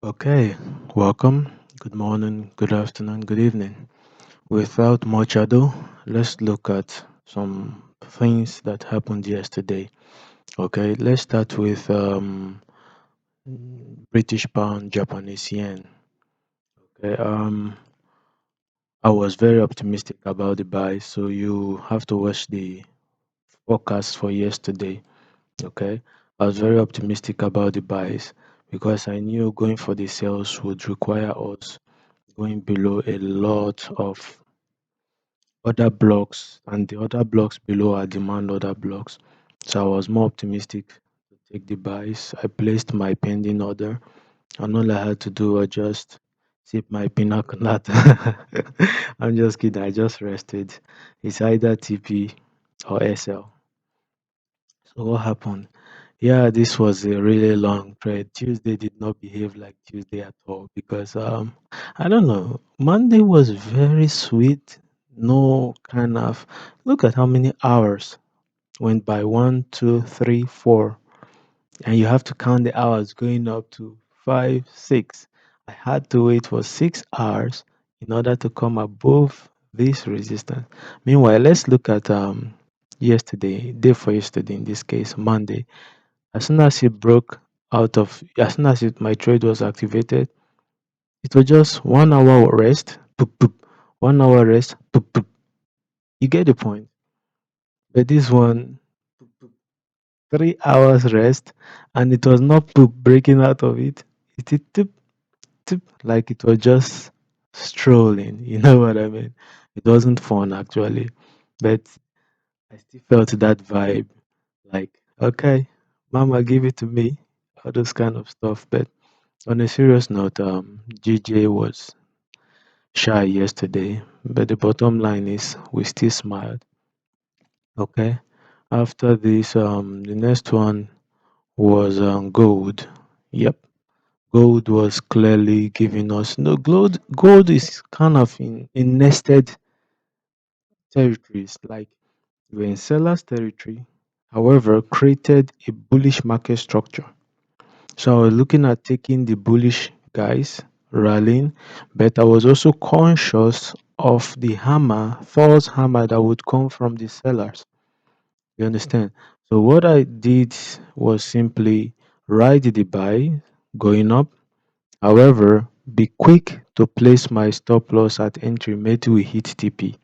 Okay, welcome. Good morning, good afternoon, good evening. Without much ado, let's look at some things that happened yesterday. Okay, let's start with British pound, Japanese yen. Okay, I was very optimistic about the buy, so you have to watch the forecast for yesterday. Okay, I was very optimistic about the buys because I knew going for the sales would require us going below a lot of other blocks, and the other blocks below are demand order blocks. So I was more optimistic to take the buys. I placed my pending order, and all I had to do was just sip my pina colada. I'm just kidding. I just rested. It's either TP or SL. So what happened? Yeah, this was a really long trade. Tuesday did not behave like Tuesday at all because I don't know. Monday was very sweet. No kind of look at how many hours went by. One, two, three, four. And you have to count the hours going up to five, six. I had to wait for 6 hours in order to come above this resistance. Meanwhile, let's look at yesterday, day for yesterday in this case, Monday. As soon as it broke as soon as my trade was activated, it was just 1 hour rest, boop, boop, 1 hour rest, boop, boop. You get the point. But this one, boop, boop, 3 hours rest, and it was not poop breaking out of it. It did tip, tip, like it was just strolling. You know what I mean? It wasn't fun actually, but I still felt that vibe. Like, okay, mama, give it to me, all those kind of stuff. But on a serious note, GJ was shy yesterday, but the bottom line is we still smiled. Okay. After this, the next one was gold. Yep, gold was clearly giving us no gold. Gold is kind of in nested territories, like we're in sellers territory. However, created a bullish market structure. So I was looking at taking the bullish guys rallying, but I was also conscious of the hammer, false hammer that would come from the sellers. You understand? So what I did was simply ride the buy going up. However, be quick to place my stop loss at entry. Maybe we hit TP.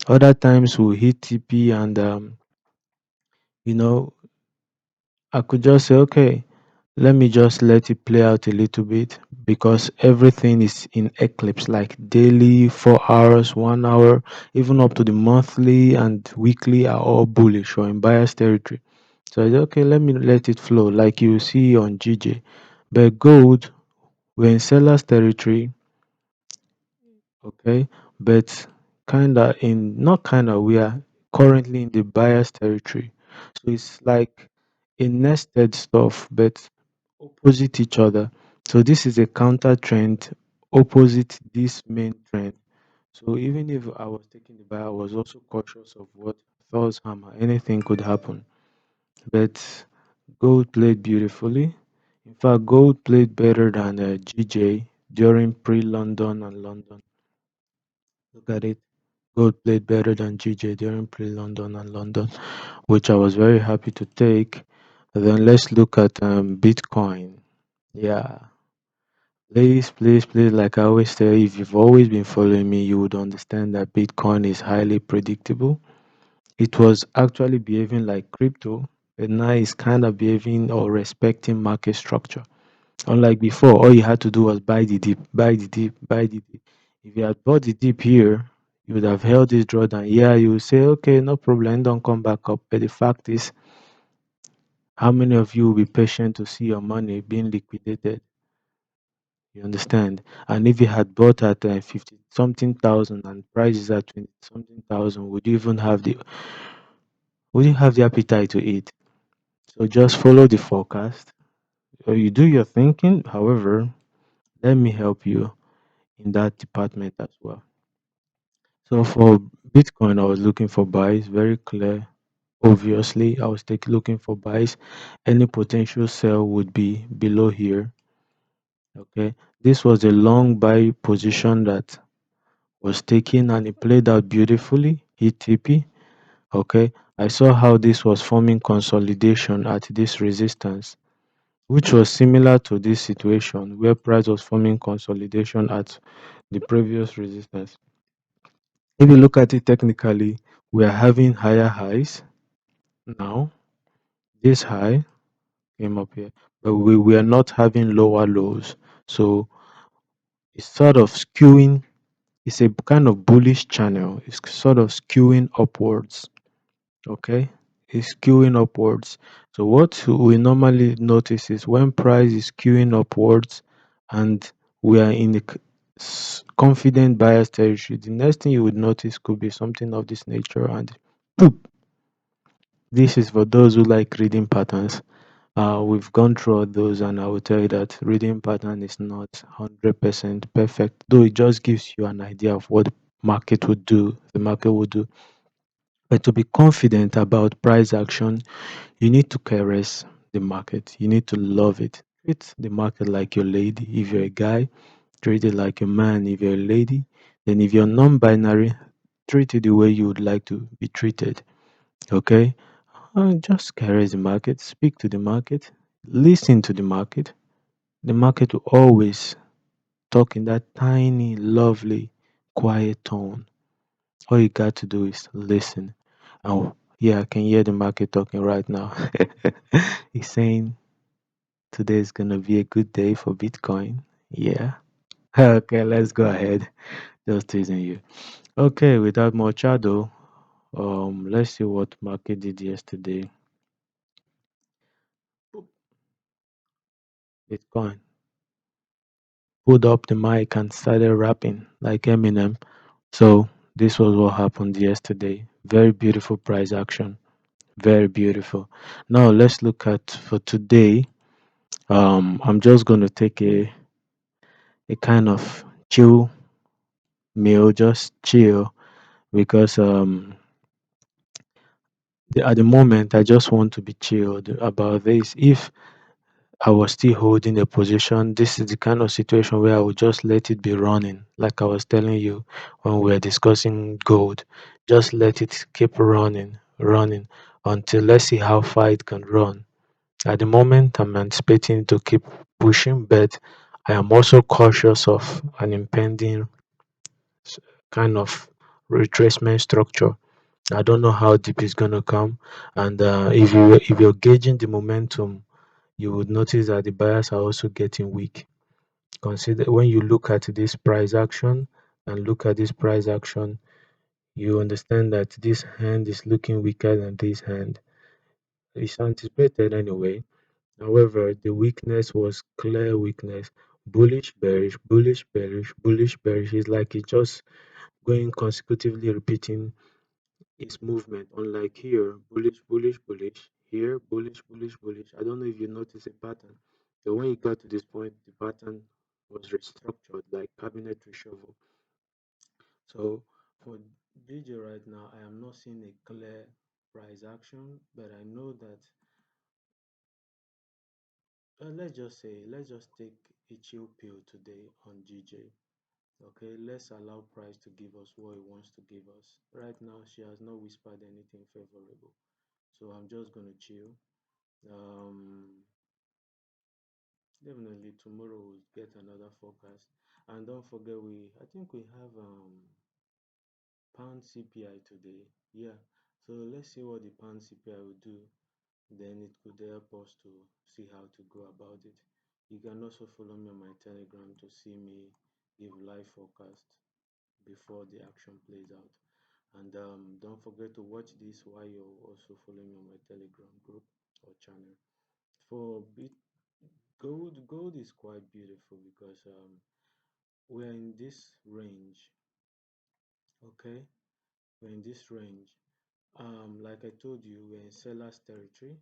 Other times we hit TP and you know I could just say okay, let me just let it play out a little bit because everything is in eclipse, like daily, 4 hours, 1 hour, even up to the monthly and weekly are all bullish or in buyer's territory. So I said, okay, let me let it flow, like you see on GJ. But gold, we're in seller's territory, okay, but not kinda, we are currently in the buyer's territory. So it's like a nested stuff, but opposite each other. So this is a counter trend opposite this main trend. So even if I was taking the buy, I was also cautious of what Thor's hammer. Anything could happen. But gold played beautifully. In fact, gold played better than GJ during pre-London and London. Look at it. Gold played better than GJ during pre-London and London, which I was very happy to take. Then let's look at Bitcoin. Yeah, please, like I always say, if you've always been following me, you would understand that Bitcoin is highly predictable. It was actually behaving like crypto, but now it's kind of behaving or respecting market structure. Unlike before, all you had to do was buy the dip, buy the dip, buy the dip. If you had bought the dip here, you would have held this drawdown. Yeah, you would say, okay, no problem, don't come back up. But the fact is, how many of you will be patient to see your money being liquidated? You understand? And if you had bought at 50 something thousand and prices at 20 something thousand, would you have the appetite to eat? So just follow the forecast. Or you do your thinking. However, let me help you in that department as well. So for Bitcoin, I was looking for buys, very clear. Obviously, I was looking for buys. Any potential sell would be below here. Okay, this was a long buy position that was taken and it played out beautifully, hit TP. Okay, I saw how this was forming consolidation at this resistance, which was similar to this situation where price was forming consolidation at the previous resistance. If you look at it technically, we are having higher highs now. This high came up here, but we are not having lower lows. So it's sort of skewing, it's a kind of bullish channel. It's sort of skewing upwards. Okay, it's skewing upwards. So what we normally notice is when price is skewing upwards and we are in the confident buyer's territory, the next thing you would notice could be something of this nature, and boop. This is for those who like reading patterns. We've gone through all those, and I will tell you that reading pattern is not 100% perfect, though it just gives you an idea of what market would do, the market would do. But to be confident about price action, you need to caress the market. You need to love it. Treat the market like your lady. If you're a guy, treat it like a man. If you're a lady, then if you're non-binary, treat it the way you would like to be treated. Okay? Just caress the market. Speak to the market. Listen to the market. The market will always talk in that tiny, lovely, quiet tone. All you got to do is listen. Oh, yeah, I can hear the market talking right now. He's saying today is gonna be a good day for Bitcoin. Yeah. Okay, let's go ahead. Just teasing you. Okay, without much ado, let's see what market did yesterday. Bitcoin pulled up the mic and started rapping like Eminem. So this was what happened yesterday. Very beautiful price action. Very beautiful. Now let's look at for today. I'm just going to take a kind of chill meal, just chill, because at the moment I just want to be chilled about this. If I was still holding a position, this is the kind of situation where I would just let it be running, like I was telling you when we were discussing gold. Just let it keep running, running until let's see how far it can run. At the moment, I'm anticipating to keep pushing, but I am also cautious of an impending kind of retracement structure. I don't know how deep it's going to come, and if you're gauging the momentum, you would notice that the buyers are also getting weak. Consider when you look at this price action and look at this price action, you understand that this hand is looking weaker than this hand. It's anticipated anyway. However, the weakness was clear weakness. Bullish, bearish, bullish, bearish, bullish, bearish. It's like it's just going consecutively repeating its movement. Unlike here, bullish, bullish, bullish. Here, bullish, bullish, bullish. I don't know if you notice a pattern. So when you got to this point, the pattern was restructured like cabinet reshuffle. So for DJ right now, I am not seeing a clear price action, but I know that let's just take a chill pill today on GJ. Okay, let's allow price to give us what he wants to give us. Right now, she has not whispered anything favorable, so I'm just gonna chill. Um, Definitely tomorrow we'll get another forecast, and don't forget I think we have pound CPI today. Yeah, so let's see what the pound CPI will do. Then it could help us to see how to go about it. You can also follow me on my Telegram to see me give live forecast before the action plays out. And don't forget to watch this while you're also following me on my Telegram group or channel. For gold is quite beautiful because we're in this range. Okay, we're in this range. Like I told you, we're in seller's territory.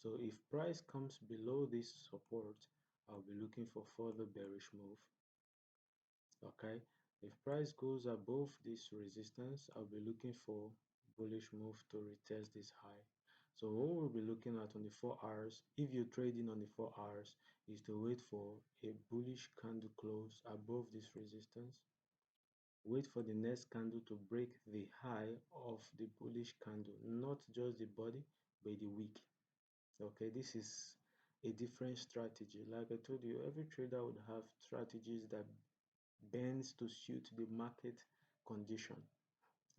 So if price comes below this support, I'll be looking for further bearish move. Okay, if price goes above this resistance, I'll be looking for bullish move to retest this high. So what we'll be looking at on the 4 hours, if you're trading on the 4 hours, is to wait for a bullish candle close above this resistance. Wait for the next candle to break the high of the bullish candle, not just the body, but the wick. Okay, this is a different strategy. Like I told you, every trader would have strategies that bends to suit the market condition.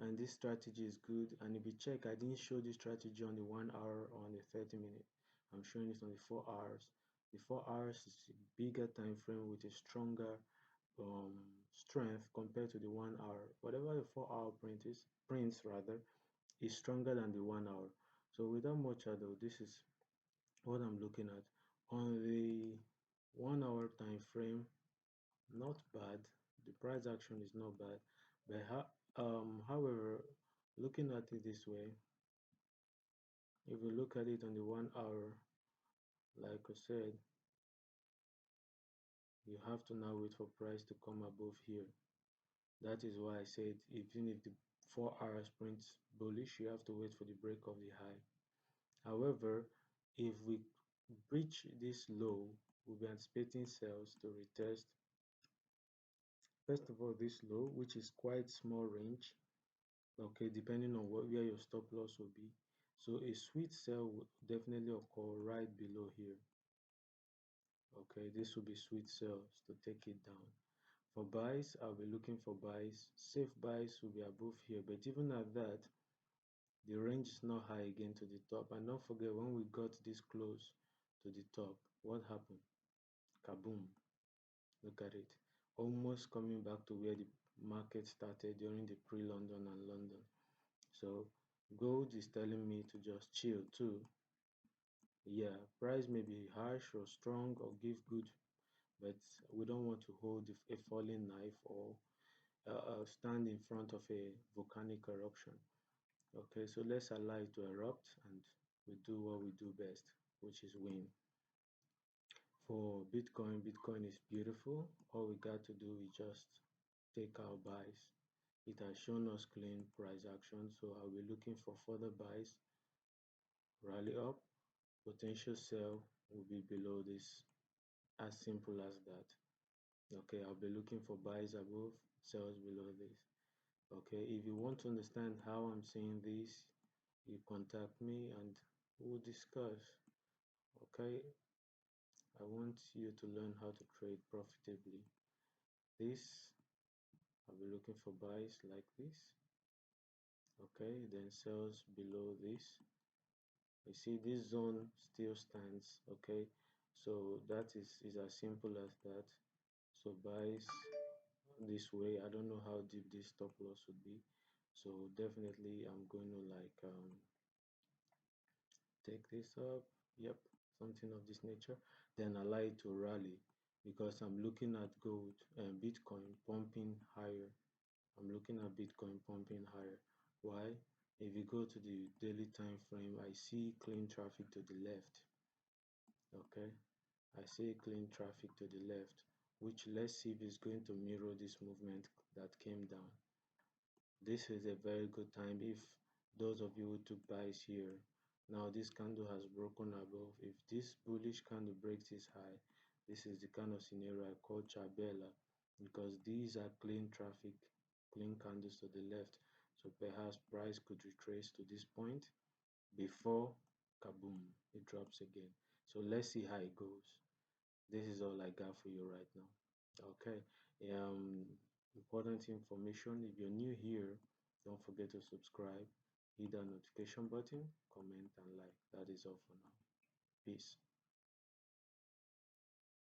And this strategy is good. And if you check, I didn't show this strategy on the 1 hour or on the 30-minute. I'm showing it on the 4 hours. The 4 hours is a bigger time frame with a stronger strength compared to the 1 hour. Whatever the 4 hour prints rather, is stronger than the 1 hour. So without much ado, this is what I'm looking at. On the 1 hour time frame, not bad. The price action is not bad, but however, looking at it this way, if you look at it on the 1 hour, like I said, you have to now wait for price to come above here. That is why I said even if the 4 hours prints bullish, you have to wait for the break of the high. However, if we breach this low, we'll be anticipating sales to retest first of all this low, which is quite small range, okay, depending on where your stop loss will be. So a sweet sell will definitely occur right below here. Okay, this will be sweet sells to take it down. For buys, I'll be looking for buys. Safe buys will be above here, but even at that, the range is not high again to the top. And don't forget, when we got this close to the top, what happened? Kaboom! Look at it, almost coming back to where the market started during the pre-London and London. So gold is telling me to just chill too. Yeah, price may be harsh or strong or give good, but we don't want to hold a falling knife or stand in front of a volcanic eruption. Okay, so let's allow it to erupt and we do what we do best, which is win. For Bitcoin, Bitcoin is beautiful. All we got to do is just take our buys. It has shown us clean price action, so I'll be looking for further buys, rally up, potential sell will be below this, as simple as that. Okay, I'll be looking for buys above, sells below this. Okay, if you want to understand how I'm seeing this, you contact me and we'll discuss. Okay, I want you to learn how to trade profitably. This, I'll be looking for buys like this. Okay, then sells below this. You see this zone still stands. Okay, so that is as simple as that. So buys this way. I don't know how deep this stop loss would be, so definitely I'm going to like take this up. Yep, something of this nature, then allow it to rally because I'm looking at gold and Bitcoin pumping higher. I'm looking at Bitcoin pumping higher. Why? If you go to the daily time frame, I see clean traffic to the left. Okay, I see clean traffic to the left, which let's see if it's going to mirror this movement that came down. This is a very good time if those of you who took buys here. Now this candle has broken above. If this bullish candle breaks this high, this is the kind of scenario I call Chabella because these are clean traffic, clean candles to the left. So perhaps price could retrace to this point before kaboom, it drops again. So let's see how it goes. This is all I got for you right now. Okay. Important information. If you're new here, don't forget to subscribe, hit that notification button, comment, and like. That is all for now. Peace.